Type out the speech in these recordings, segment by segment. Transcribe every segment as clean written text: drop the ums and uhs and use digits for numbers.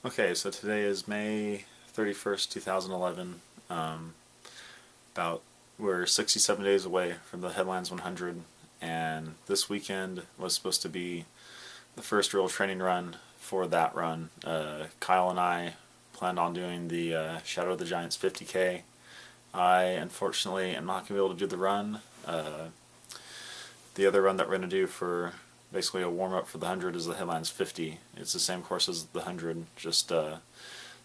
Okay, so today is May 31st, 2011. About we're 67 days away from the Headlands 100, and this weekend was supposed to be the first real training run for that run. Kyle and I planned on doing the Shadow of the Giants 50K. I unfortunately am not going to be able to do the run. The other run that we're going to do for basically a warm-up for the 100 is the Headlands 50. It's the same course as the 100, just the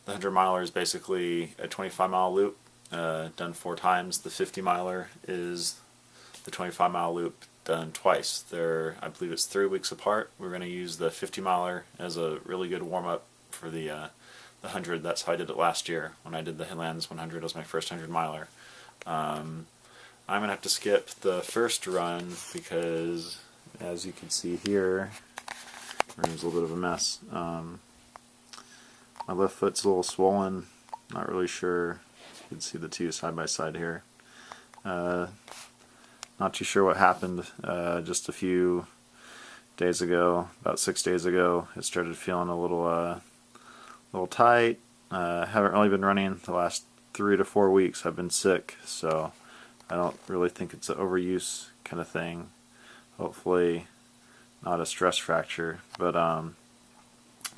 100 miler is basically a 25-mile loop done 4 times. The 50 miler is the 25-mile loop done twice. I believe it's 3 weeks apart. We're going to use the 50 miler as a really good warm-up for the 100. That's how I did it last year when I did the Headlands 100. It was my first 100 miler. I'm going to have to skip the first run because, as you can see here, it's a little bit of a mess. My left foot's a little swollen. Not really sure. You can see the two side by side here. Not too sure what happened. Just a few days ago, about 6 days ago, it started feeling a little tight. Haven't really been running the last 3 to 4 weeks. I've been sick, so I don't really think it's an overuse kind of thing. Hopefully not a stress fracture, but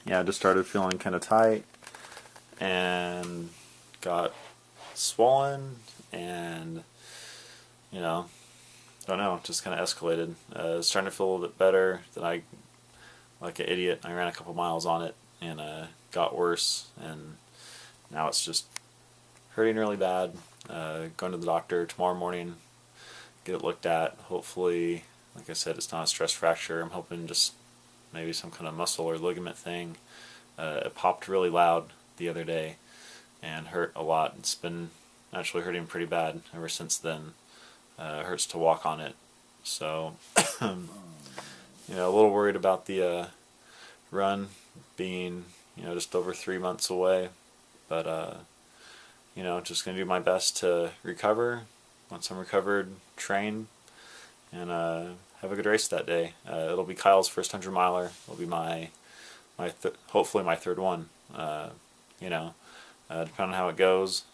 yeah, I just started feeling kind of tight and got swollen, and don't know, just kind of escalated. It's starting to feel a little bit better. Then like an idiot, I ran a couple miles on it and got worse, and now it's just hurting really bad. Going to the doctor tomorrow morning, get it looked at. Hopefully, like I said, it's not a stress fracture. I'm hoping just maybe some kind of muscle or ligament thing. It popped really loud the other day and hurt a lot. It's been actually hurting pretty bad ever since then. It hurts to walk on it. So, a little worried about the run being, just over 3 months away. But, just going to do my best to recover. Once I'm recovered, train, and have a good race that day. It'll be Kyle's first 100 miler. It'll be hopefully my third one. Depending on how it goes.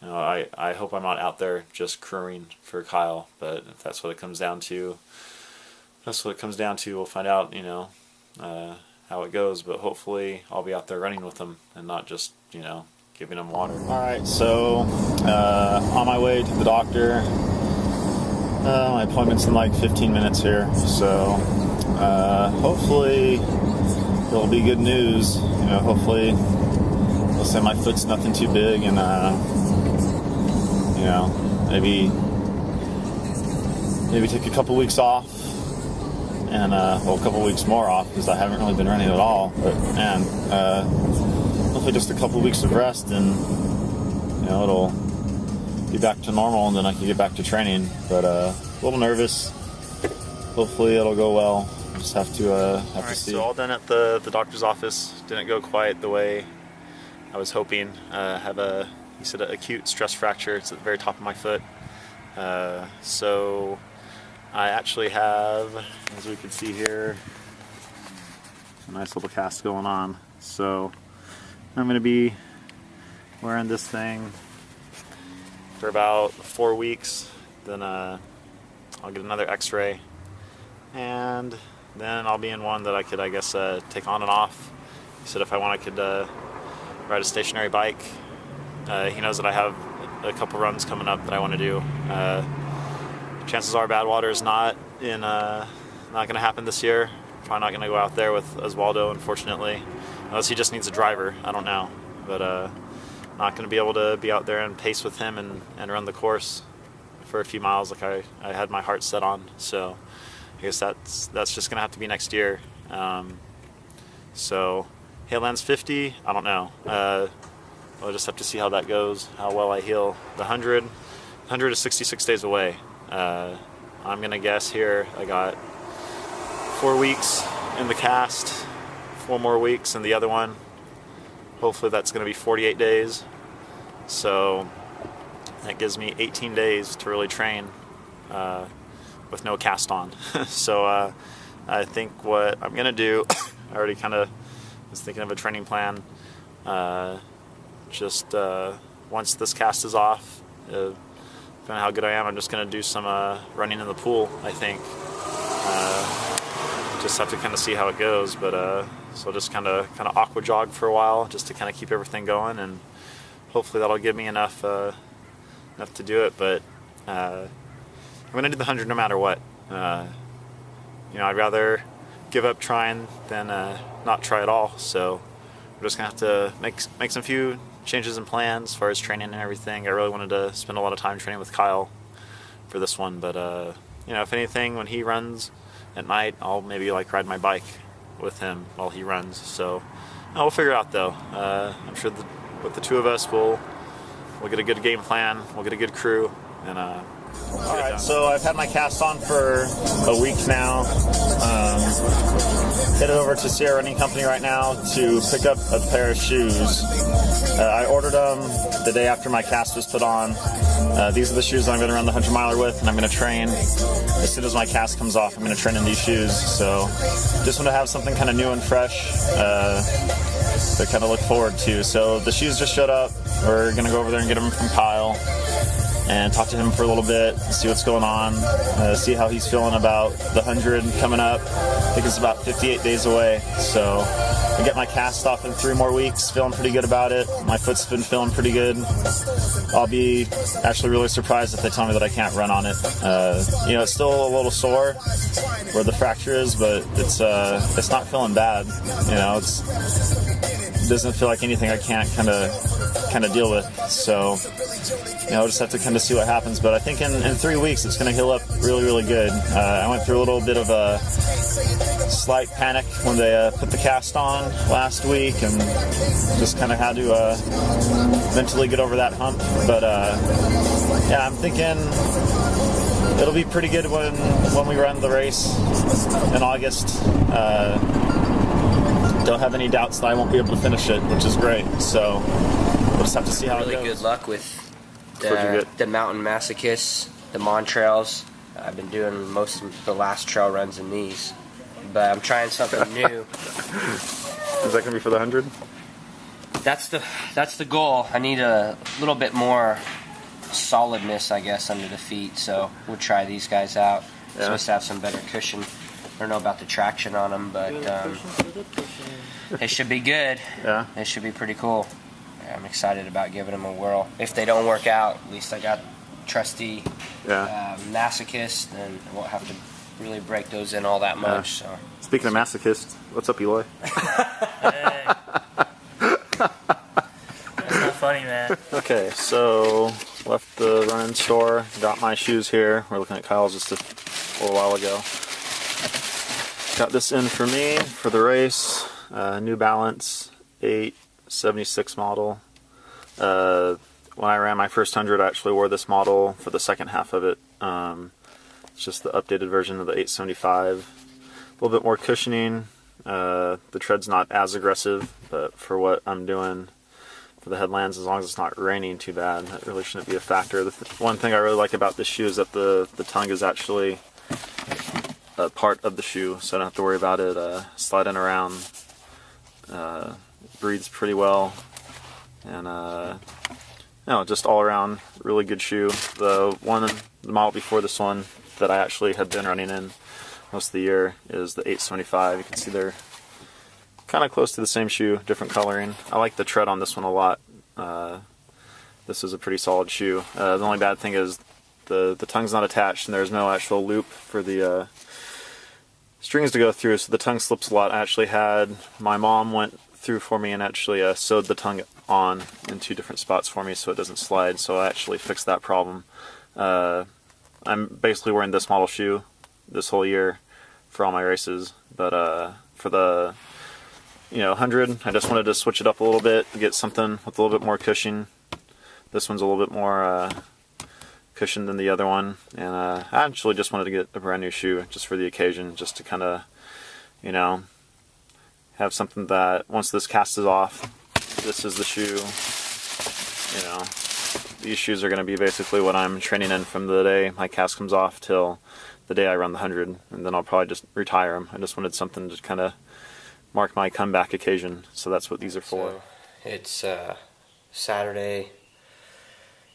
I hope I'm not out there just crewing for Kyle, but if that's what it comes down to, We'll find out, how it goes. But hopefully I'll be out there running with him and not just, giving him water. Alright, so on my way to the doctor. My appointment's in like 15 minutes here, so hopefully it'll be good news. Hopefully they'll say my foot's nothing too big, and maybe take a couple weeks off, and a couple weeks more off because I haven't really been running at all. But man, hopefully just a couple weeks of rest, and it'll be back to normal, and then I can get back to training. But a little nervous. Hopefully it'll go well. Just have to see. So all done at the doctor's office. Didn't go quite the way I was hoping. He said, an acute stress fracture. It's at the very top of my foot. So I actually have, as we can see here, a nice little cast going on. So I'm going to be wearing this thing for about 4 weeks. Then I'll get another x-ray, and then I'll be in one that I could, take on and off. He said if I want, I could ride a stationary bike. He knows that I have a couple runs coming up that I want to do. Chances are Badwater is not going to happen this year. Probably not going to go out there with Oswaldo, unfortunately, unless he just needs a driver. I don't know, but not going to be able to be out there and pace with him and run the course for a few miles like I had my heart set on. So I guess that's just going to have to be next year. So Headlands 50, I don't know. I'll just have to see how that goes, how well I heal. The 100 is 66 days away. I'm going to guess here I got 4 weeks in the cast, 4 more weeks in the other one. Hopefully that's going to be 48 days. So that gives me 18 days to really train with no cast on. So I think what I'm going to do, I already kind of was thinking of a training plan. Just once this cast is off, depending on how good I am, I'm just going to do some running in the pool, I think. Just have to kind of see how it goes, but so I'll just kind of aqua jog for a while, just to kind of keep everything going, and hopefully that'll give me enough to do it. But I'm going to do the 100 no matter what. You know, I'd rather give up trying than not try at all. So we're just going to have to make some few changes in plans as far as training and everything. I really wanted to spend a lot of time training with Kyle for this one, but you know, if anything, when he runs at night, I'll maybe like ride my bike with him while he runs. So we'll figure it out, though. I'm sure with the two of us, we'll get a good game plan, we'll get a good crew, and Alright, so I've had my cast on for a week now. Headed over to Sierra Running Company right now to pick up a pair of shoes. I ordered them the day after my cast was put on. These are the shoes that I'm going to run the 100 miler with, and I'm going to train. As soon as my cast comes off, I'm going to train in these shoes. So just want to have something kind of new and fresh to kind of look forward to. So the shoes just showed up. We're going to go over there and get them from Kyle and talk to him for a little bit, see what's going on, see how he's feeling about the 100 coming up. I think it's about 58 days away, so I get my cast off in 3 more weeks, feeling pretty good about it. My foot's been feeling pretty good. I'll be actually really surprised if they tell me that I can't run on it. You know, it's still a little sore where the fracture is, but it's not feeling bad. You know, it doesn't feel like anything I can't kind of deal with. So, you know, I'll just have to kind of see what happens. But I think in 3 weeks it's going to heal up really, really good. I went through a little bit of a slight panic when they put the cast on last week, and just kind of had to mentally get over that hump. But yeah, I'm thinking it'll be pretty good when we run the race in August. Don't have any doubts that I won't be able to finish it, which is great. So we'll just have to see how it goes. Really good luck with the mountain masochists, the Montrails. I've been doing most of the last trail runs in these, but I'm trying something new. Is that going to be for the 100? That's the goal. I need a little bit more solidness, I guess, under the feet, so we'll try these guys out. Yeah. Supposed to have some better cushion. I don't know about the traction on them, but it should be good. Yeah. It should be pretty cool. I'm excited about giving them a whirl. If they don't work out, at least I got trusty masochist, and I won't have to really break those in all that much. So. Speaking of masochist, what's up, Eloy? Hey. That's not funny, man. Okay, so left the running store, got my shoes here. We're looking at Kyle's just a little while ago. Got this in for me for the race. New Balance 876 model. When I ran my first 100, I actually wore this model for the second half of it. It's just the updated version of the 875. A little bit more cushioning. The tread's not as aggressive, but for what I'm doing for the Headlands, as long as it's not raining too bad, that really shouldn't be a factor. One thing I really like about this shoe is that the tongue is actually a part of the shoe, so I don't have to worry about it sliding around. Breathes pretty well, and no, just all around really good shoe. The model before this one that I actually had been running in most of the year is the 875. You can see they're kind of close to the same shoe, different coloring. I like the tread on this one a lot. This is a pretty solid shoe. The only bad thing is the tongue's not attached, and there's no actual loop for the strings to go through, so the tongue slips a lot. I actually had my mom went through for me and actually sewed the tongue on in 2 different spots for me so it doesn't slide, so I actually fixed that problem. I'm basically wearing this model shoe this whole year for all my races, but for the 100, I just wanted to switch it up a little bit, get something with a little bit more cushion. This one's a little bit more cushion than the other one, and I actually just wanted to get a brand new shoe just for the occasion, just to kind of, have something that once this cast is off, this is the shoe. These shoes are going to be basically what I'm training in from the day my cast comes off till the day I run the 100, and then I'll probably just retire them. I just wanted something to kind of mark my comeback occasion. So that's what these are for. So it's Saturday,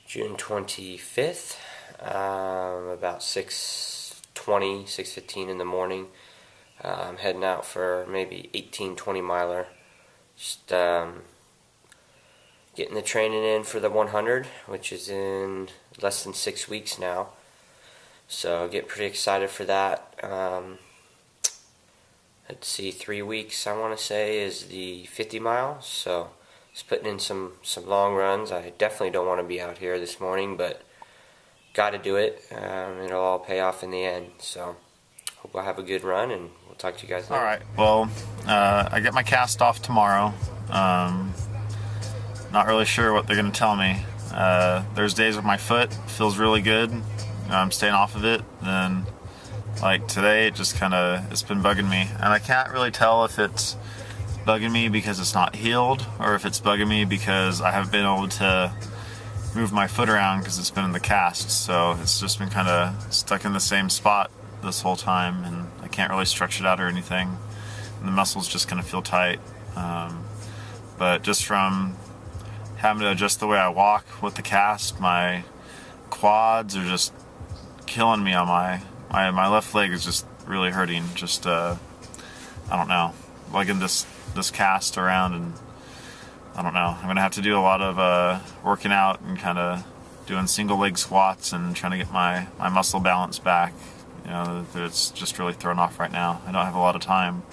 June 25th, about 6:20, 6:15 in the morning. I'm heading out for maybe 18-20 miler. Just getting the training in for the 100, which is in less than 6 weeks now. So get pretty excited for that. Let's see, 3 weeks I want to say is the 50 miles. So just putting in some long runs. I definitely don't want to be out here this morning, but got to do it. It'll all pay off in the end. So hope I have a good run, and we'll talk to you guys later. All right. Well, I get my cast off tomorrow. Not really sure what they're going to tell me. There's days with my foot feels really good. I'm staying off of it. Then, like today, it just it's been bugging me, and I can't really tell if it's bugging me because it's not healed, or if it's bugging me because I haven't been able to move my foot around because it's been in the cast. So it's just been kind of stuck in the same spot this whole time, and I can't really stretch it out or anything. And the muscles just kind of feel tight. But just from having to adjust the way I walk with the cast, my quads are just killing me on my left leg is just really hurting. Just I don't know, lugging this cast around, and I don't know. I'm gonna have to do a lot of working out and kind of doing single leg squats and trying to get my muscle balance back. You know, it's just really thrown off right now. I don't have a lot of time.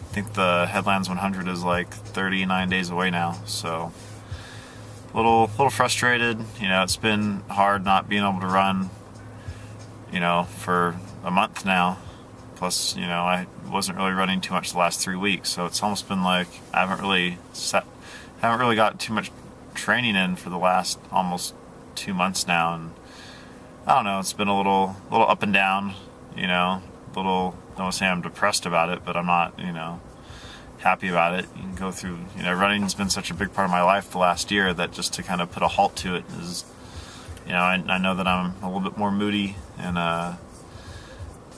I think the Headlands 100 is like 39 days away now, so a little frustrated. You know, it's been hard not being able to run, you know, for a month now. Plus, you know, I wasn't really running too much the last 3 weeks, so it's almost been like I haven't really got too much training in for the last almost 2 months now, and I don't know. It's been a little up and down. You know, I don't want to say I'm depressed about it, but I'm not, you know, happy about it. You can go through, you know, running's been such a big part of my life the last year that just to kind of put a halt to it is, you know, I know that I'm a little bit more moody and,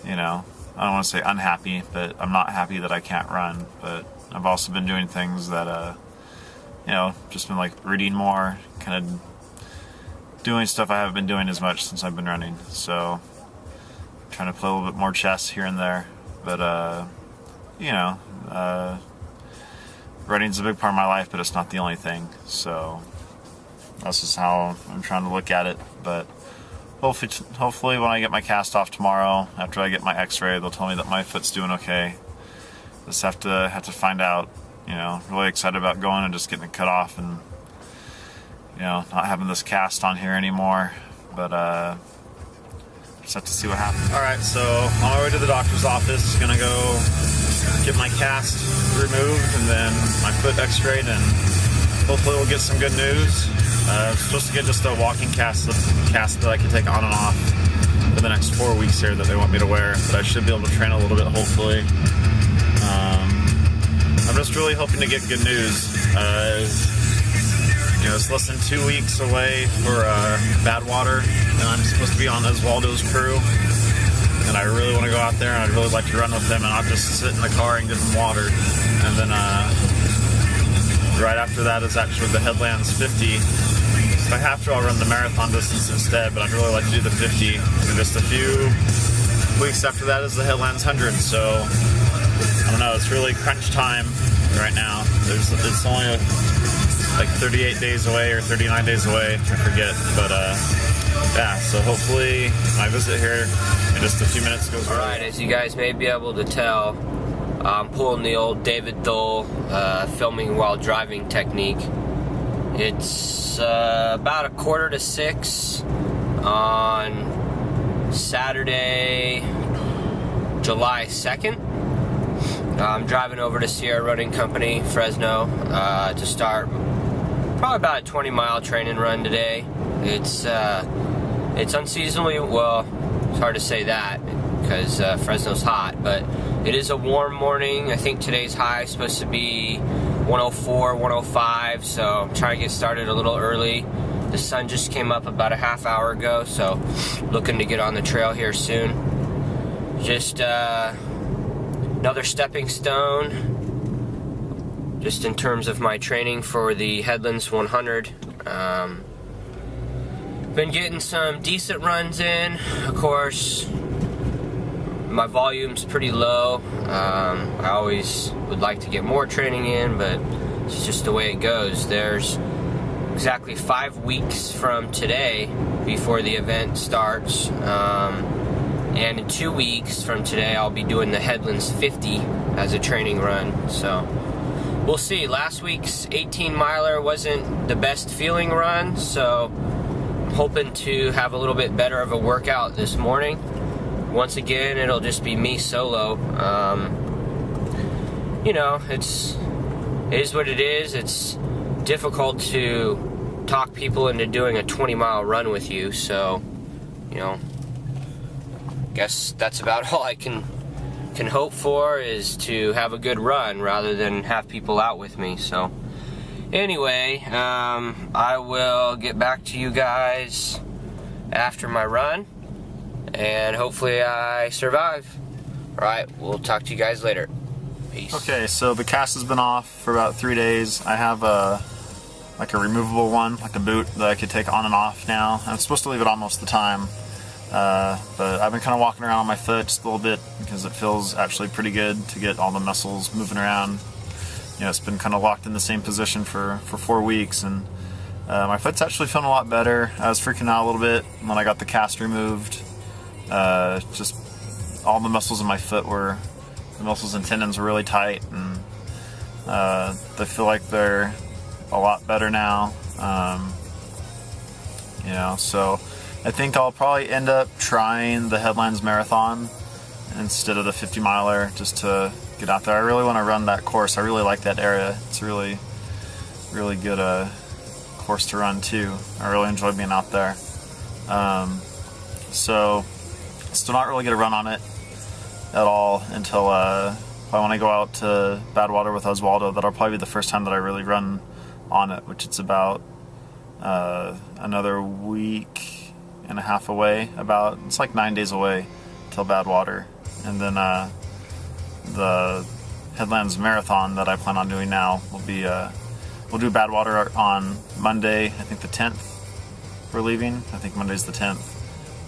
you know, I don't want to say unhappy, but I'm not happy that I can't run. But I've also been doing things that, you know, just been like reading more, kind of doing stuff I haven't been doing as much since I've been running. So trying to play a little bit more chess here and there. But, you know, running's a big part of my life, but it's not the only thing. So that's just how I'm trying to look at it. But hopefully when I get my cast off tomorrow, after I get my x-ray, they'll tell me that my foot's doing okay. Just have to find out. You know, really excited about going and just getting it cut off and, you know, not having this cast on here anymore. But just have to see what happens. Alright, so on my way to the doctor's office, gonna go get my cast removed and then my foot x-rayed, and hopefully we'll get some good news. I'm supposed to get just a walking cast that I can take on and off for the next 4 weeks here that they want me to wear, but I should be able to train a little bit, hopefully. I'm just really hoping to get good news. You know, it's less than 2 weeks away for Badwater, and I'm supposed to be on Oswaldo's crew. And I really want to go out there, and I'd really like to run with them, and I'll just sit in the car and get them watered. And then right after that is actually the Headlands 50. If I have to, I'll run the marathon distance instead, but I'd really like to do the 50. And just a few weeks after that is the Headlands 100, so I don't know, it's really crunch time right now. It's only like 38 days away or 39 days away, I forget, but yeah, so hopefully my visit here in just a few minutes goes well. Alright, as you guys may be able to tell, I'm pulling the old David Thole filming while driving technique. It's about 5:45 on Saturday, July 2nd. I'm driving over to Sierra Running Company, Fresno, to start probably about a 20-mile training run today. It's unseasonably, well, it's hard to say that because Fresno's hot, but it is a warm morning. I think today's high is supposed to be 104, 105, so I'm trying to get started a little early. The sun just came up about a half hour ago, so looking to get on the trail here soon. Just another stepping stone just in terms of my training for the Headlands 100. Been getting some decent runs in. Of course, my volume's pretty low. I always would like to get more training in, but it's just the way it goes. There's exactly 5 weeks from today before the event starts, and in 2 weeks from today I'll be doing the Headlands 50 as a training run, so we'll see. Last week's 18-miler wasn't the best feeling run, so I'm hoping to have a little bit better of a workout this morning. Once again, it'll just be me solo. You know, it is what it is. It's difficult to talk people into doing a 20-mile run with you, so, you know, guess that's about all I can hope for, is to have a good run rather than have people out with me. So anyway, I will get back to you guys after my run, and hopefully I survive. Alright, we'll talk to you guys later. Peace. Okay, so the cast has been off for about 3 days. I have a removable one, like a boot that I could take on and off now. I'm supposed to leave it on most of the time, but I've been kind of walking around on my foot just a little bit because it feels actually pretty good to get all the muscles moving around. You know, it's been kind of locked in the same position for 4 weeks, and my foot's actually feeling a lot better. I was freaking out a little bit when I got the cast removed. Just all the muscles in my foot the muscles and tendons were really tight, and they feel like they're a lot better now. You know, so I think I'll probably end up trying the Headlands Marathon instead of the 50-miler, just to get out there. I really want to run that course. I really like that area. It's a really, really good course to run too. I really enjoy being out there. So still not really get a run on it at all until if I want to go out to Badwater with Oswaldo. That'll probably be the first time that I really run on it, which it's about another week and a half away. It's like 9 days away till Badwater, and then the Headlands Marathon that I plan on doing now will be we'll do Badwater on Monday. I think the 10th we're leaving. I think Monday's the 10th.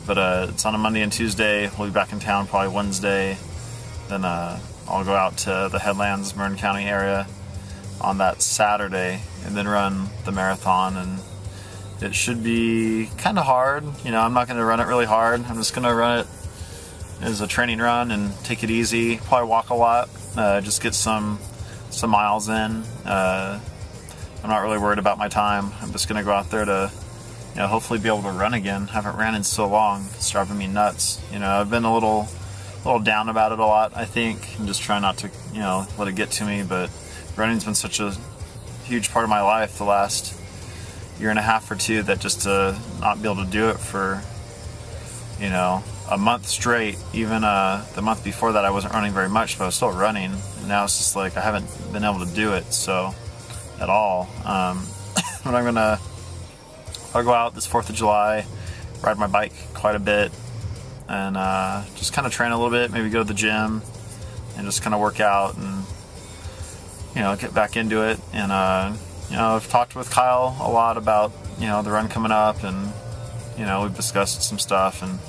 But it's on a Monday and Tuesday. We'll be back in town probably Wednesday. Then I'll go out to the Headlands, Marin County area on that Saturday, and then run the marathon. And it should be kind of hard. You know, I'm not going to run it really hard. I'm just going to run it as a training run and take it easy. Probably walk a lot, just get some miles in. I'm not really worried about my time. I'm just going to go out there to, you know, hopefully be able to run again. I haven't ran in so long. It's driving me nuts. You know, I've been a little down about it a lot, I think. I'm just trying not to, you know, let it get to me, but running's been such a huge part of my life the last year and a half or two, that just to not be able to do it for, you know, a month straight. Even the month before that I wasn't running very much, but I was still running, and now it's just like I haven't been able to do it so at all. But I'll go out this 4th of July, ride my bike quite a bit, and just kind of train a little bit, maybe go to the gym and just kind of work out and, you know, get back into it. And you know, I've talked with Kyle a lot about, you know, the run coming up, and, you know, we've discussed some stuff, and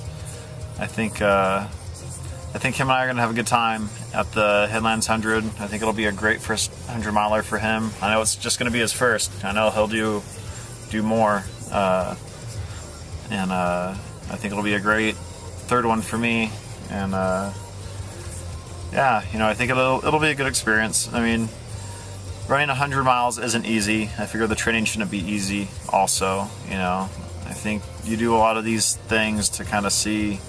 I think him and I are going to have a good time at the Headlands 100. I think it'll be a great first 100-miler for him. I know it's just going to be his first. I know he'll do more, and I think it'll be a great third one for me. And yeah, you know, I think it'll be a good experience. I mean, running 100 miles isn't easy. I figure the training shouldn't be easy also. You know, I think you do a lot of these things to kind of see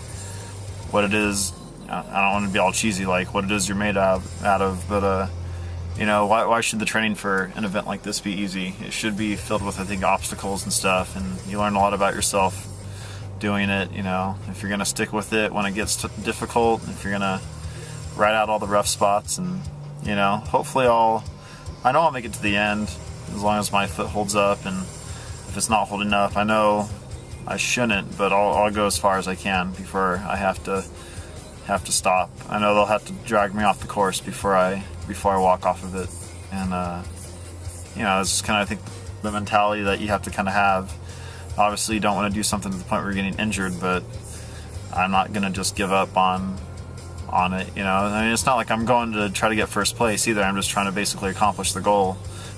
what it is. I don't want to be all cheesy, like what it is you're made out of, but you know, why should the training for an event like this be easy? It should be filled with, I think, obstacles and stuff, and you learn a lot about yourself doing it. You know, if you're gonna stick with it when it gets difficult, if you're gonna ride out all the rough spots, and, you know, hopefully I know I'll make it to the end as long as my foot holds up, and if it's not holding up, I know I shouldn't, but I'll go as far as I can before I have to stop. I know they'll have to drag me off the course before I walk off of it. And you know, it's just kind of, I think, the mentality that you have to kind of have. Obviously, you don't want to do something to the point where you're getting injured, but I'm not gonna just give up on it. You know, I mean, it's not like I'm going to try to get first place either. I'm just trying to basically accomplish the goal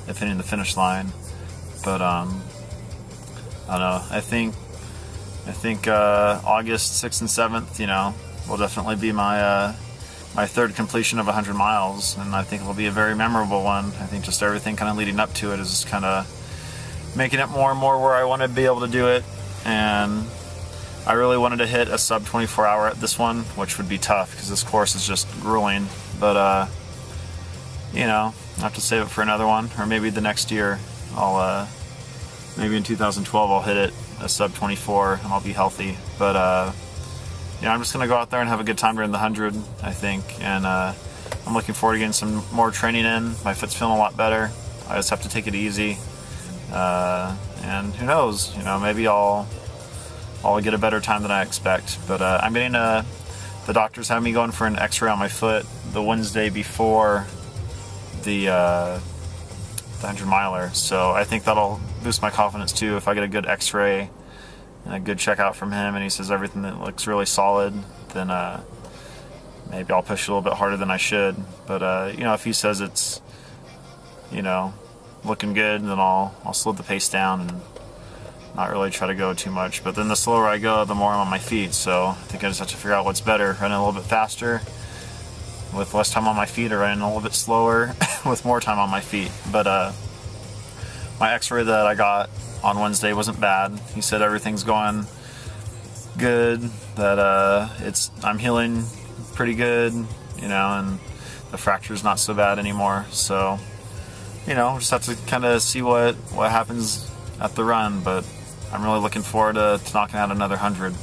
of hitting the finish line. But I don't know. I think August 6th and 7th, you know, will definitely be my my third completion of 100 miles, and I think it'll be a very memorable one. I think just everything kind of leading up to it is just kind of making it more and more where I want to be able to do it. And I really wanted to hit a sub 24 hour at this one, which would be tough because this course is just grueling. But you know, I'll have to save it for another one, or maybe the next year. I'll maybe in 2012 I'll hit it a sub 24 and I'll be healthy. But you know, I'm just gonna go out there and have a good time during the 100, I think. And I'm looking forward to getting some more training in. My foot's feeling a lot better. I just have to take it easy. And who knows? You know, maybe I'll get a better time than I expect. But I'm getting the doctors have me going for an X-ray on my foot the Wednesday before the 100 miler. So I think that'll boost my confidence too if I get a good X-ray and a good checkout from him, and he says everything that looks really solid. Then maybe I'll push a little bit harder than I should. But you know, if he says it's, you know, looking good, then I'll slow the pace down and not really try to go too much. But then the slower I go, the more I'm on my feet. So I think I just have to figure out what's better: running a little bit faster with less time on my feet, or running a little bit slower with more time on my feet. But my X-ray that I got on Wednesday wasn't bad. He said everything's going good, that I'm healing pretty good, you know, and the fracture's not so bad anymore. So, you know, just have to kind of see what happens at the run, but I'm really looking forward to knocking out another 100.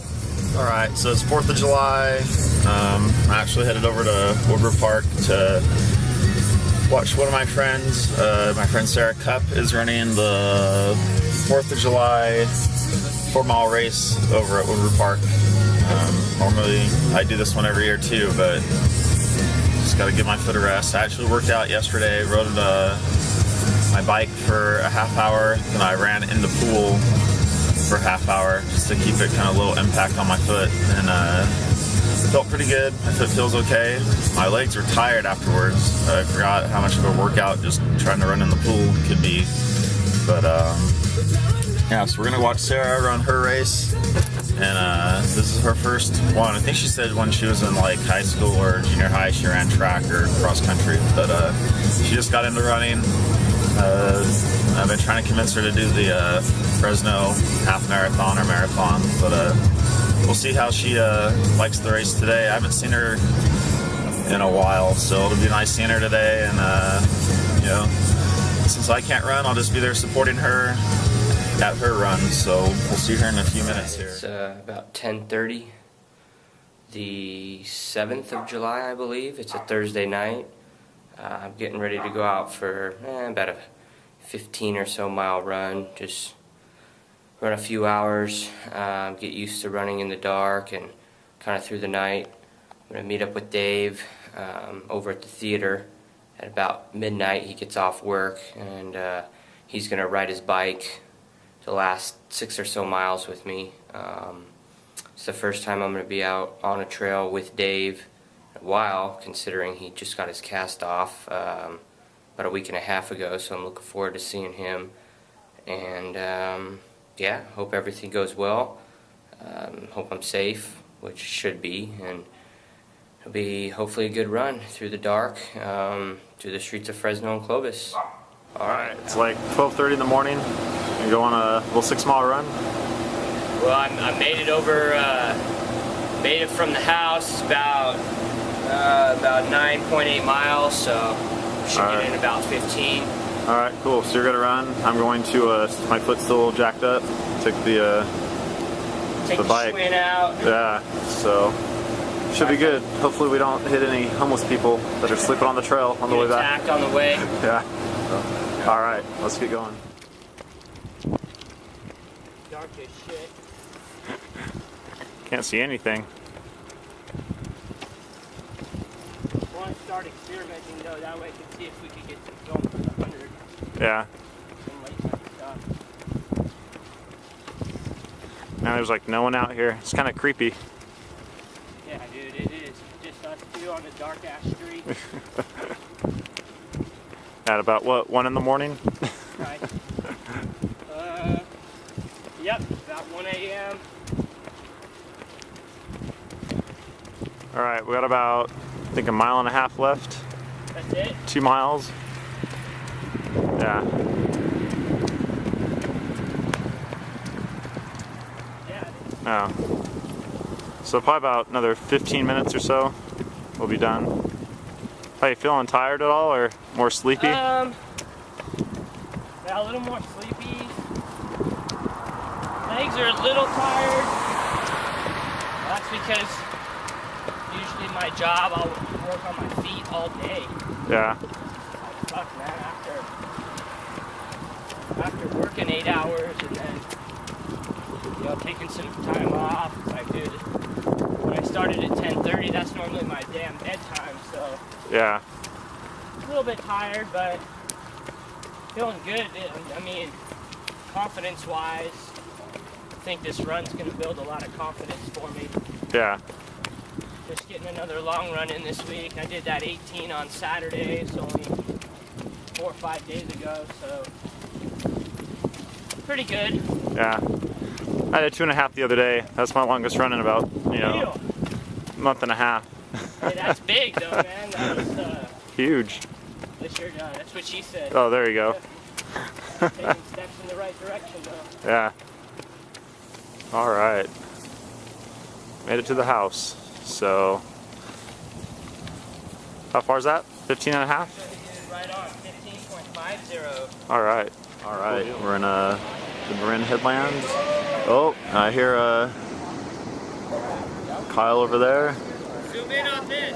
Alright, so it's 4th of July. I actually headed over to Woodward Park to watch one of my friends. My friend Sarah Cupp is running the 4th of July 4-mile race over at Woodward Park. Normally I do this one every year too, but just got to give my foot a rest. I actually worked out yesterday, rode my bike for a half hour, and I ran in the pool for a half hour just to keep it kind of low impact on my foot, and it felt pretty good. My foot feels okay. My legs were tired afterwards. I forgot how much of a workout just trying to run in the pool could be. But yeah, so we're gonna watch Sarah run her race, and this is her first one. I think she said when she was in like high school or junior high she ran track or cross country, but she just got into running. I've been trying to convince her to do the Fresno half marathon or marathon, but we'll see how she likes the race today. I haven't seen her in a while, so it'll be nice seeing her today. And you know, since I can't run, I'll just be there supporting her at her run. So we'll see her in a few minutes here. It's about 10:30, the 7th of July, I believe. It's a Thursday night. I'm getting ready to go out for about a 15 or so mile run. Just run a few hours, get used to running in the dark and kind of through the night. I'm going to meet up with Dave over at the theater at about midnight. He gets off work, and he's going to ride his bike the last 6 or so miles with me. It's the first time I'm going to be out on a trail with Dave in a while, considering he just got his cast off about a week and a half ago, so I'm looking forward to seeing him. And yeah, hope everything goes well. Hope I'm safe, which should be, and it'll be hopefully a good run through the dark, through the streets of Fresno and Clovis. Alright, it's like 12:30 in the morning. You go on a little 6-mile run? Well, I made it over, made it from the house about 9.8 miles, so should get in about 15. Alright, cool. So you're going to run. I'm going to, my foot's still a little jacked up. Take the bike. Swing out. Yeah, so should be good. Hopefully we don't hit any homeless people that are sleeping on the trail on the way back. Attacked on the way. Yeah. Alright, let's get going. Dark as shit. Can't see anything. One. start experimenting though. That way I could see if we could get going for the 100. Yeah. Some late night stuff. Now there's like no one out here. It's kind of creepy. Yeah, dude, it is. Just us two on a dark ass street. At about what, 1 in the morning? Right. Yep, about 1 a.m. All right, we got about, I think, 1.5 miles left. That's it? 2 miles. Yeah. Yeah. Oh. So probably about another 15 minutes or so, we'll be done. Are you feeling tired at all, or more sleepy? Yeah, a little more sleepy. Legs are a little tired. That's because usually my job, I'll work on my feet all day. Yeah. Like, fuck, man, after working 8 hours and then, you know, taking some time off, it's like, dude, when I started at 10:30, that's normally my damn bedtime, so. Yeah. A little bit tired, but feeling good. I mean, confidence-wise, I think this run's going to build a lot of confidence for me. Yeah. Just getting another long run in this week. I did that 18 on Saturday, so only 4 or 5 days ago, so pretty good. Yeah. I did 2.5 the other day. That's my longest run in about, you know, month and a half. Hey, that's big though, man. That was huge. That's what she said. Oh, there you go. Taking steps in the right direction though. Yeah. All right. Made it to the house. So, how far is that? 15 and a half? Right on, 15.50. All right. All right. We're in the Marin Headlands. Oh, I hear Kyle over there. Zoom in on this.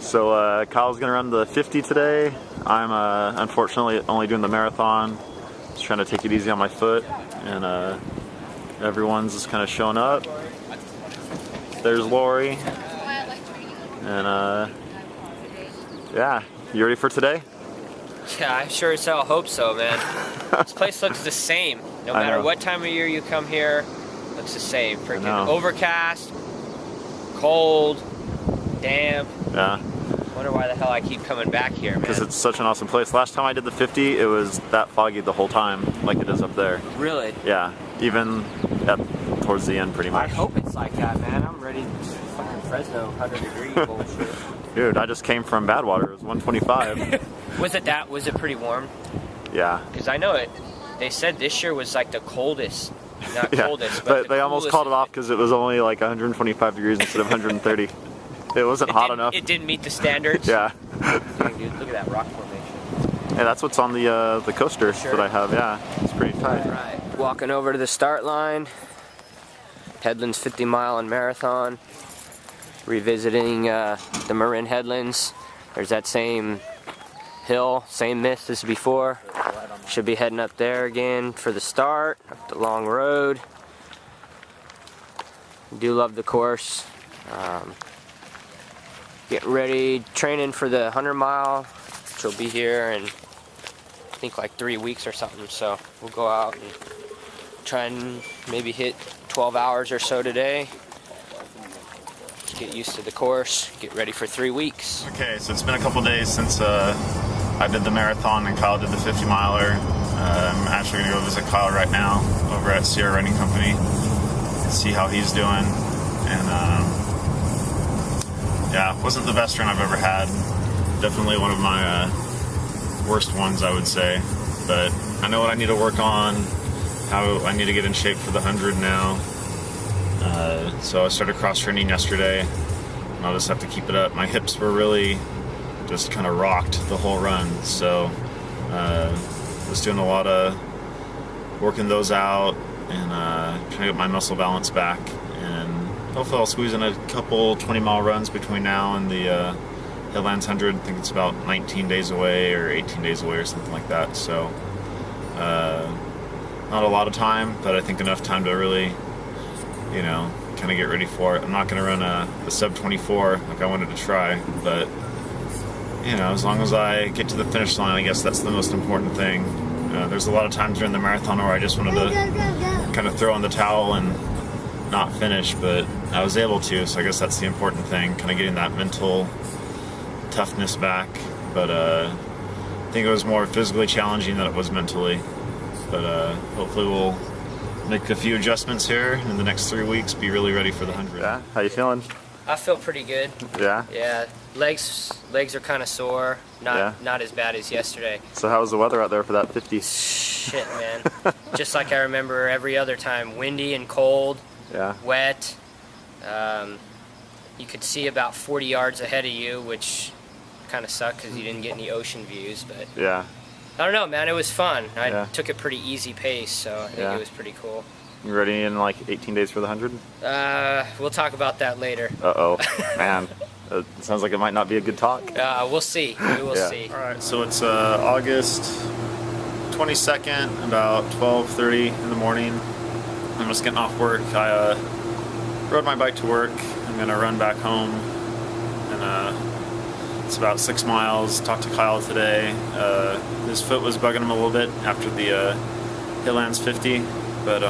So Kyle's gonna run the 50 today. I'm unfortunately only doing the marathon. Just trying to take it easy on my foot, and everyone's just kind of showing up. There's Lori, and yeah, you ready for today? Yeah, I sure as hell hope so, man. This place looks the same. No matter what time of year you come here, it looks the same. Freaking overcast, cold, damp. Yeah. Wonder why the hell I keep coming back here, man. Because it's such an awesome place. Last time I did the 50, it was that foggy the whole time, like it is up there. Really? Yeah, even towards the end, pretty much. I hope it's like that, man. I'm ready to fucking Fresno 100-degree bullshit. Dude, I just came from Badwater. It was 125. Was it pretty warm? Yeah. Because I know it. They said this year was like the coldest. Not yeah, coldest, but they almost called it off because it was only like 125 degrees instead of 130. It wasn't hot enough. It didn't meet the standards. Yeah. Dang, dude, look at that rock formation. Yeah, that's what's on the coaster that I have. Yeah, it's pretty tight. All right, walking over to the start line. Headlands 50 mile and marathon. Revisiting the Marin Headlands. There's that same hill, same mist as before. Should be heading up there again for the start, up the long road. Do love the course. Getting ready, training for the 100 mile, which will be here in I think like 3 weeks or something. So we'll go out and try and maybe hit 12 hours or so today. Get used to the course, get ready for 3 weeks. Okay, so it's been a couple days since I did the marathon and Kyle did the 50 miler. I'm actually gonna go visit Kyle right now over at Sierra Running Company and see how he's doing. And yeah, it wasn't the best run I've ever had. Definitely one of my worst ones, I would say. But I know what I need to work on, how I need to get in shape for the 100 now. So I started cross-training yesterday, and I'll just have to keep it up. My hips were really just kind of rocked the whole run, so was doing a lot of working those out and trying to get my muscle balance back. And hopefully I'll squeeze in a couple 20-mile runs between now and the Headlands 100. I think it's about 19 days away or 18 days away or something like that. So not a lot of time, but I think enough time to really, you know, kind of get ready for it. I'm not going to run a sub 24 like I wanted to try, but you know, as long as I get to the finish line, I guess that's the most important thing. There's a lot of times during the marathon where I just wanted to kind of throw in the towel and not finish, but I was able to, so I guess that's the important thing, kind of getting that mental toughness back. But I think it was more physically challenging than it was mentally. But hopefully we'll make a few adjustments here in the next 3 weeks, be really ready for the 100. Yeah, how you feeling? I feel pretty good. Yeah? Yeah, legs are kind of sore. Not as bad as yesterday. So how was the weather out there for that 50? Shit, man. Just like I remember every other time. Windy and cold. Yeah. Wet. You could see about 40 yards ahead of you, which kind of sucked because you didn't get any ocean views. But Yeah. I don't know, man. It was fun. I Yeah. took it pretty easy pace, so I think it was pretty cool. You ready in like 18 days for the 100? We'll talk about that later. Uh-oh. Man. It sounds like it might not be a good talk. We'll see. We will see. Alright, so it's August 22nd, about 12:30 in the morning. I'm just getting off work. I rode my bike to work. I'm going to run back home, and it's about 6 miles. Talked to Kyle today. His foot was bugging him a little bit after the Headlands 50, but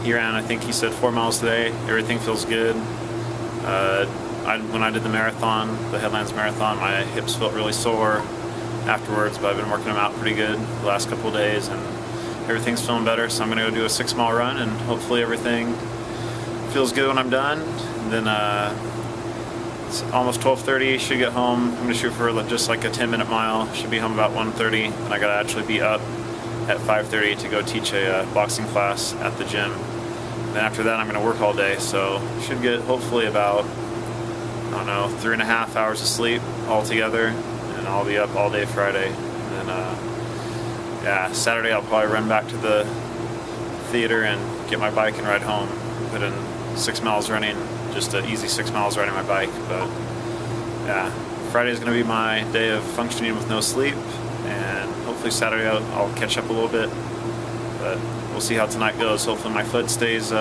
he ran, I think he said 4 miles today. Everything feels good. When I did the marathon, the Headlands marathon, my hips felt really sore afterwards, but I've been working them out pretty good the last couple of days, and everything's feeling better. So I'm going to go do a 6 mile run, and hopefully everything feels good when I'm done. And then it's almost 12:30. Should get home. I'm going to shoot for just like a 10-minute mile. Should be home about 1:30, and I got to actually be up at 5:30 to go teach a boxing class at the gym. Then after that, I'm going to work all day, so should get hopefully about, I don't know, 3.5 hours of sleep altogether, and I'll be up all day Friday. And then, yeah, Saturday I'll probably run back to the theater and get my bike and ride home. Put in 6 miles running, just an easy 6 miles riding my bike. But yeah, Friday's going to be my day of functioning with no sleep, and hopefully Saturday I'll catch up a little bit. But we'll see how tonight goes. Hopefully my foot stays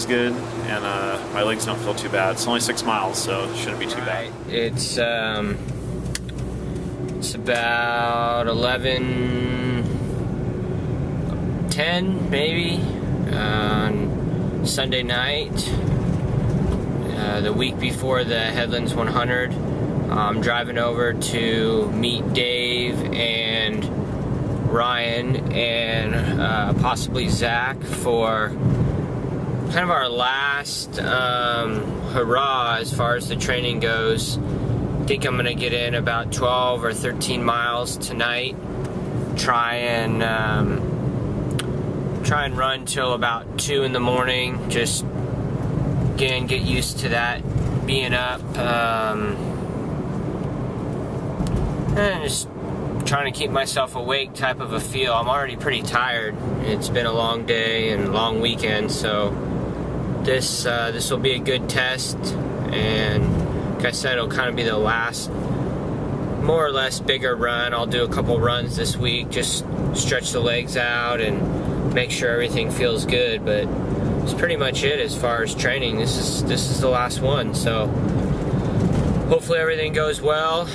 good, and my legs don't feel too bad. It's only 6 miles, so it shouldn't be too bad. It's about 11:10 maybe on Sunday night, the week before the Headlands 100. I'm driving over to meet Dave and Ryan and possibly Zach for kind of our last hurrah as far as the training goes. I think I'm gonna get in about 12 or 13 miles tonight. Try and run till about 2 in the morning. Just again get used to that being up, and just trying to keep myself awake type of a feel. I'm already pretty tired. It's been a long day and long weekend, so this will be a good test, and like I said, it'll kind of be the last more or less bigger run. I'll do a couple runs this week, just stretch the legs out and make sure everything feels good, but it's pretty much it as far as training. This is the last one, so hopefully everything goes well.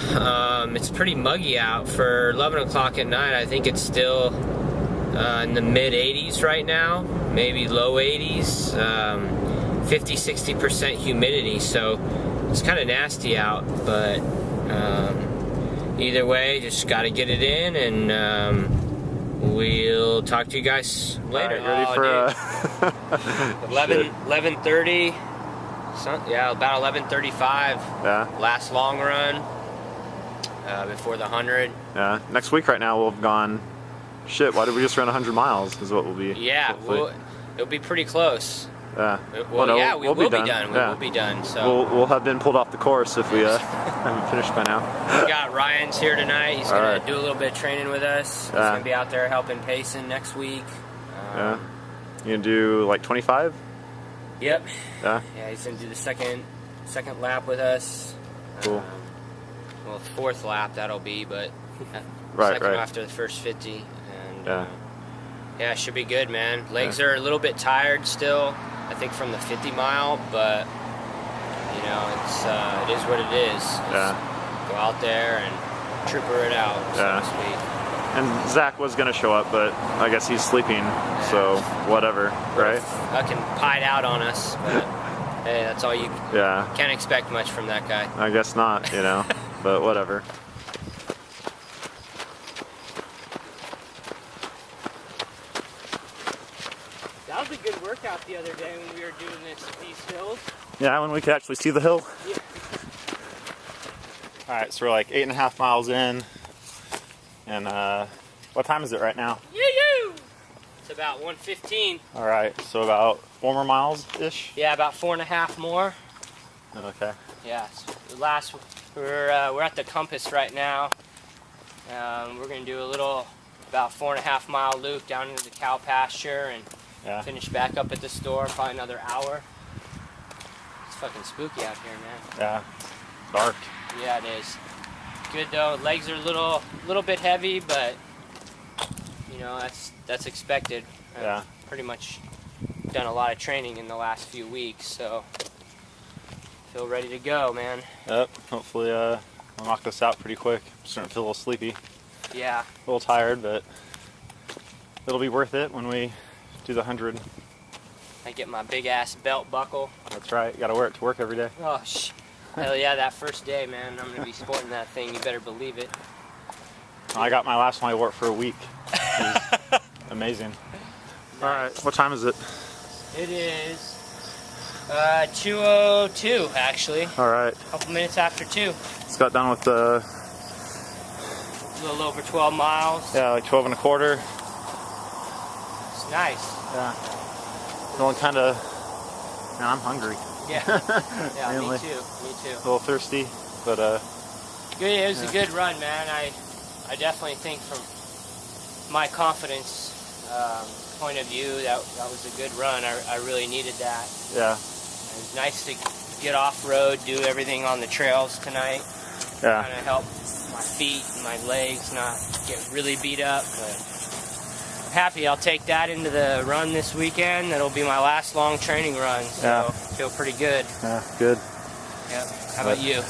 It's pretty muggy out for 11 o'clock at night. I think it's still in the mid 80s right now, maybe low 80s, 50-60% humidity, so it's kind of nasty out, but either way, just got to get it in, and we'll talk to you guys later. Ready for 11:30. Yeah, about 11:35. Yeah. Last long run before the 100. Yeah. Next week right now we'll have gone, shit, why did we just run 100 miles is what we'll be. Yeah, it'll be pretty close. Yeah. Well, no, yeah, we will be done. Yeah. We will be done. So we'll have been pulled off the course if we haven't finished by now. we got Ryan's here tonight. He's gonna do a little bit of training with us. He's gonna be out there helping Payson next week. Yeah. You gonna do like 25? Yep. Yeah. Yeah, he's gonna do the second lap with us. Cool. Well, fourth lap that'll be, but second after the first 50, and yeah, it should be good, man. Legs are a little bit tired still. I think from the 50 mile, but you know, it is what it is. Yeah. Go out there and trooper it out, so to speak. And Zach was gonna show up, but I guess he's sleeping, so whatever, right? Fucking pied out on us, but hey, that's all you can't expect much from that guy. I guess not, you know, but whatever. That was a good workout the other day when we were doing these hills. Yeah, when we could actually see the hill. Yeah. All right, so we're like 8.5 miles in, and what time is it right now? It's about 1:15. All right, so about 4 more miles-ish? Yeah, about 4.5 more. Okay. Yeah, so we're at the compass right now. We're gonna do a little, about 4.5 mile loop down into the cow pasture and finish back up at the store, probably another hour. It's fucking spooky out here, man. Yeah, dark. Yeah, it is. Good though. Legs are a little bit heavy, but you know, that's expected. I've pretty much done a lot of training in the last few weeks, so feel ready to go, man. Yep. Hopefully, we'll knock this out pretty quick. I'm starting to feel a little sleepy. Yeah. A little tired, but it'll be worth it when we do the 100. I get my big ass belt buckle. That's right. You gotta wear it to work every day. Oh, hell yeah, that first day, man. I'm gonna be sporting that thing. You better believe it. I got my last one. I wore it for a week. It was amazing. Nice. All right. What time is it? It is 2:02 actually. All right. A couple minutes after 2. Just got done with the. A little over 12 miles. Yeah, like 12 1/4. It's nice. Yeah. Feeling kind of. Man, I'm hungry. Yeah. Yeah, Mainly. me too. Me too. A little thirsty, but Good. It was a good run, man. I definitely think from my confidence point of view that was a good run. I really needed that. Yeah. It was nice to get off road, do everything on the trails tonight. Yeah. Kind of help my feet and my legs not get really beat up. But I'm happy. I'll take that into the run this weekend. That'll be my last long training run. So I feel pretty good. Yeah. Good. Yep. How about you?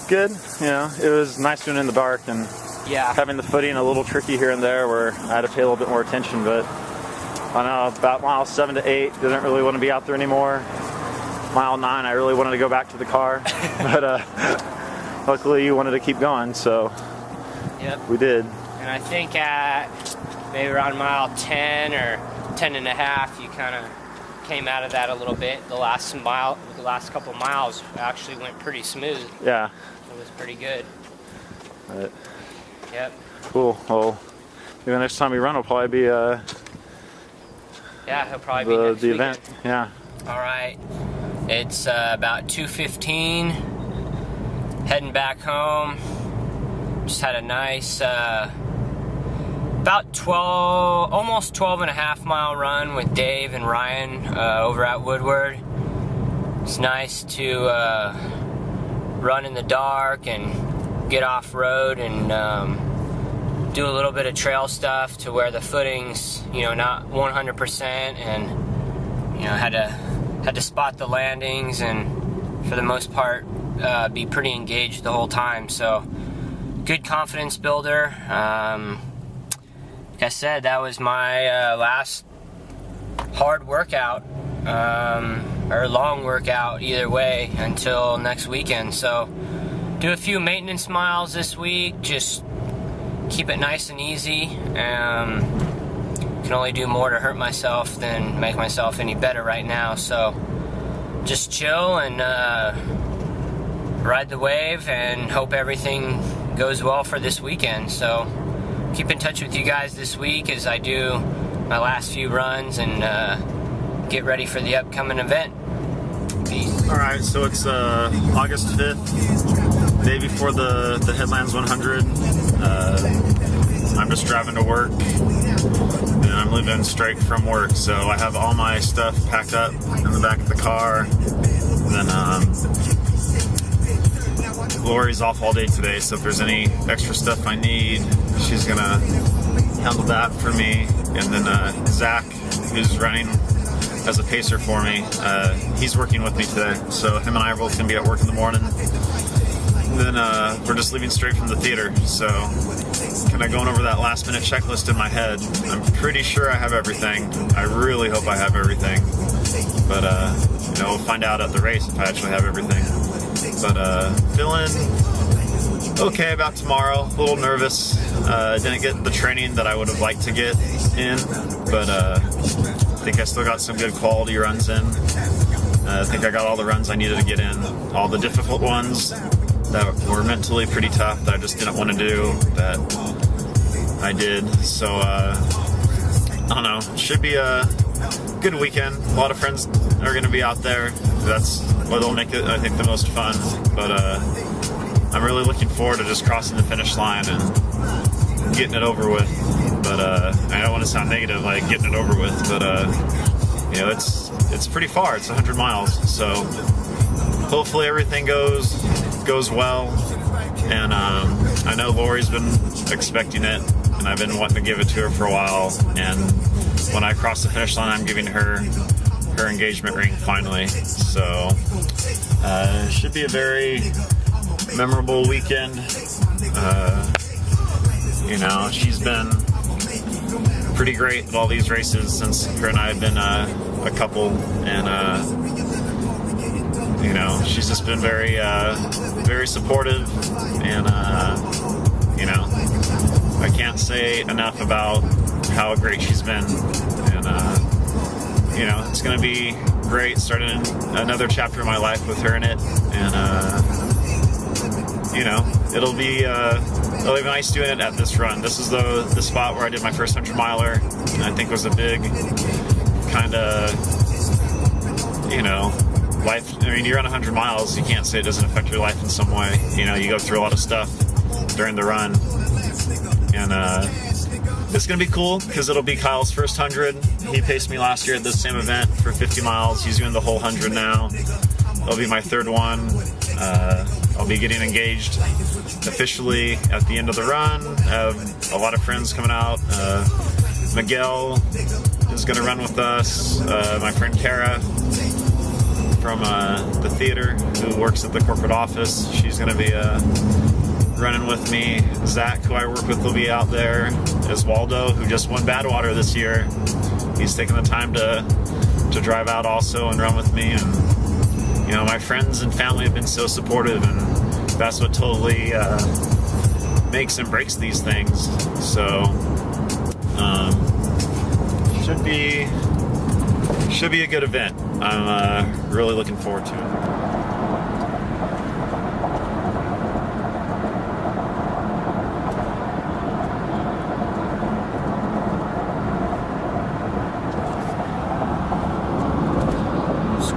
Good. You know, it was nice doing it in the dark and having the footing a little tricky here and there where I had to pay a little bit more attention. But I know about miles 7 to 8, didn't really want to be out there anymore. Mile 9, I really wanted to go back to the car, but luckily you wanted to keep going, so we did. And I think at maybe around mile 10 or 10.5, you kind of came out of that a little bit. The last couple miles actually went pretty smooth. Yeah. It was pretty good. But, yep. Cool. Well, maybe the next time we run will probably be yeah, he'll probably be next the weekend. event. Yeah. All right. It's about 2:15. Heading back home. Just had a nice about 12, almost 12.5 mile run with Dave and Ryan over at Woodward. It's nice to run in the dark and get off road and do a little bit of trail stuff to where the footing's, you know, not 100%, and you know, had to spot the landings and for the most part be pretty engaged the whole time. So good confidence builder. Like I said, that was my last hard workout or long workout, either way, until next weekend. So do a few maintenance miles this week, just keep it nice and easy. Can only do more to hurt myself than make myself any better right now, so just chill and ride the wave and hope everything goes well for this weekend. So keep in touch with you guys this week as I do my last few runs and get ready for the upcoming event. Peace. Alright, so it's August 5th, day before the Headlands 100. I'm just driving to work, and I'm leaving straight from work, so I have all my stuff packed up in the back of the car. And then Lori's off all day today, so if there's any extra stuff I need, she's gonna handle that for me. And then Zach, who's running as a pacer for me. He's working with me today, so him and I are both going to be at work in the morning. Then we're just leaving straight from the theater, so kind of going over that last minute checklist in my head. I'm pretty sure I have everything. I really hope I have everything, but you know, we'll find out at the race if I actually have everything. But feeling okay about tomorrow. A little nervous. Didn't get the training that I would have liked to get in, but I think I still got some good quality runs in. I think I got all the runs I needed to get in. All the difficult ones that were mentally pretty tough that I just didn't want to do, that I did. So I don't know, should be a good weekend. A lot of friends are going to be out there. That's what'll make it, I think, the most fun. But I'm really looking forward to just crossing the finish line and getting it over with. But I don't want to sound negative, like getting it over with, but you know, it's pretty far. It's 100 miles, so hopefully everything goes well. And I know Lori's been expecting it, and I've been wanting to give it to her for a while. And when I cross the finish line, I'm giving her her engagement ring finally. So it should be a very memorable weekend. You know, she's been pretty great at all these races since her and I have been a couple, and you know, she's just been very very supportive, and you know, I can't say enough about how great she's been. And you know, it's gonna be great starting another chapter of my life with her in it. And you know, it'll be nice doing it at this run. This is the spot where I did my first 100 miler, and I think was a big kind of, you know, life. I mean, you run 100 miles, you can't say it doesn't affect your life in some way. You know, you go through a lot of stuff during the run, and it's gonna be cool because it'll be Kyle's first 100. He paced me last year at this same event for 50 miles. He's doing the whole 100 now. It'll be my third one. I'll be getting engaged officially at the end of the run. I have a lot of friends coming out. Miguel is going to run with us. My friend Kara from the theater, who works at the corporate office, she's going to be running with me. Zach, who I work with, will be out there. Eswaldo, who just won Badwater this year, he's taking the time to drive out also and run with me. And you know, my friends and family have been so supportive, and that's what totally makes and breaks these things. So should be a good event. I'm really looking forward to it.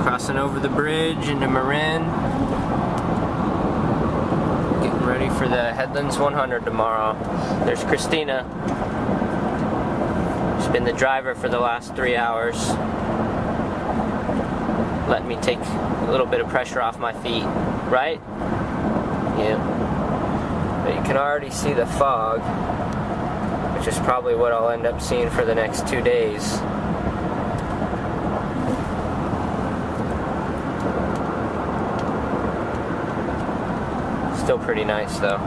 Crossing over the bridge into Marin. Getting ready for the Headlands 100 tomorrow. There's Christina. She's been the driver for the last 3 hours. Letting me take a little bit of pressure off my feet. Right? Yeah. But you can already see the fog, which is probably what I'll end up seeing for the next 2 days. Still pretty nice though.